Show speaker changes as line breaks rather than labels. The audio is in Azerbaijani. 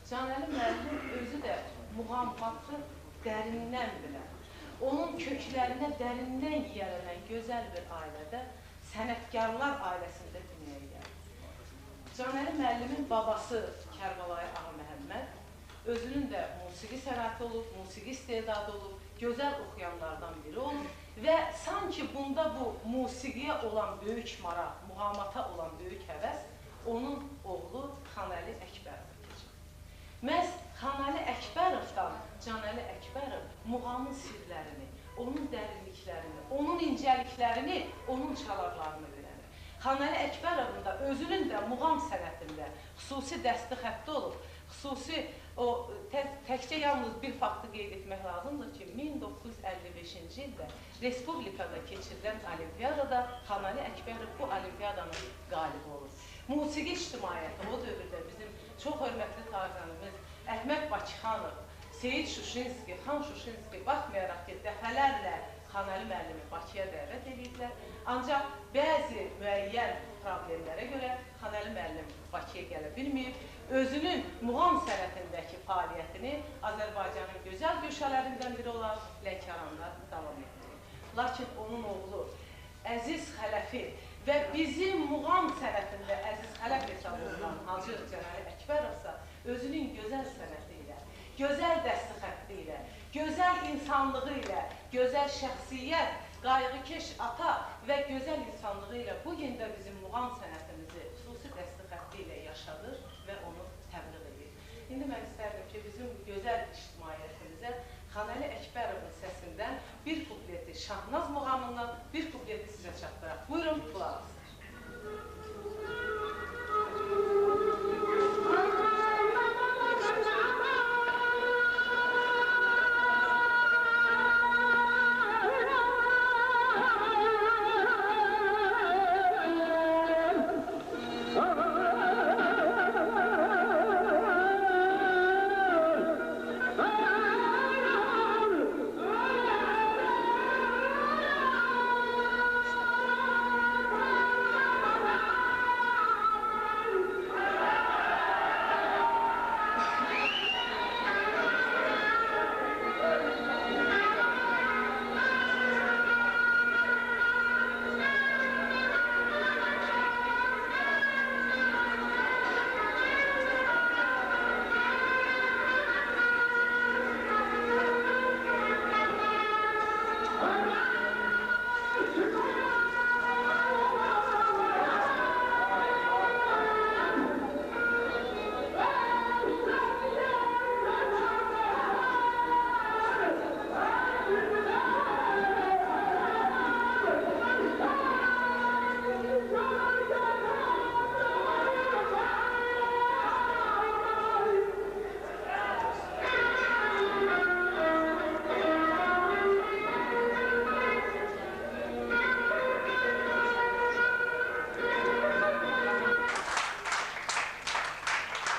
Canəli müəllim özü də muğam haqqı dərindən bilən, onun köklərinə dərindən yiyələnən gözəl bir ailədə, sənətkarlar ailəsində dünyaya gəldi. Canəli müəllimin babası Kərbəlayı Ağa Məhəmməd, özünün də musiqi sənəti olub, musiqi istedadı olub, gözəl oxuyanlardan biri olub və sanki bunda bu musiqiyə olan böyük maraq, muğamata olan böyük həvəs onun oğlu Xanəli Əkbərova keçir. Məhz Xanəli Əkbərovdan Canəli Əkbərov muğamın sirlərini, onun dərinliklərini, onun incəliklərini, onun çalarlarını öyrənir. Xanəli Əkbərovun da özünün də muğam sənətində xüsusi dəsti xətti olub, xüsusi təkcə yalnız bir faktı qeyd etmək lazımdır ki, 1955-ci ildə Respublikada keçirilən olimpiyadada Xanəli Əkbərov bu olimpiyadanın qalibi olur. Musiqi ictimaiyyəti o dövrdə bizim çox hörmətli tariximiz Əhməd Bakıxanov, Seyid Şuşinski, Xan Şuşinski baxmayaraq ki, dəfələrlə Xanəli müəllimi Bakıya dəvət ediblər. Ancaq bəzi müəyyən problemlərə görə Xanəli müəllim Bakıya gələ bilməyib, özünün muğam sənətindəki fəaliyyətini Azərbaycanın gözəl güşələrindən biri olan Lənkəranda davam etdirir. Lakin onun oğlu Əziz Xələfi və bizim muğam sənətində Əziz Xələf hesab olunan Hacı Canəli Əkbərovsa özünün gözəl sənəti ilə, gözəl dəsti xətti ilə, gözəl insanlığı ilə, gözəl şəxsiyyət, qayğıkeş ata və gözəl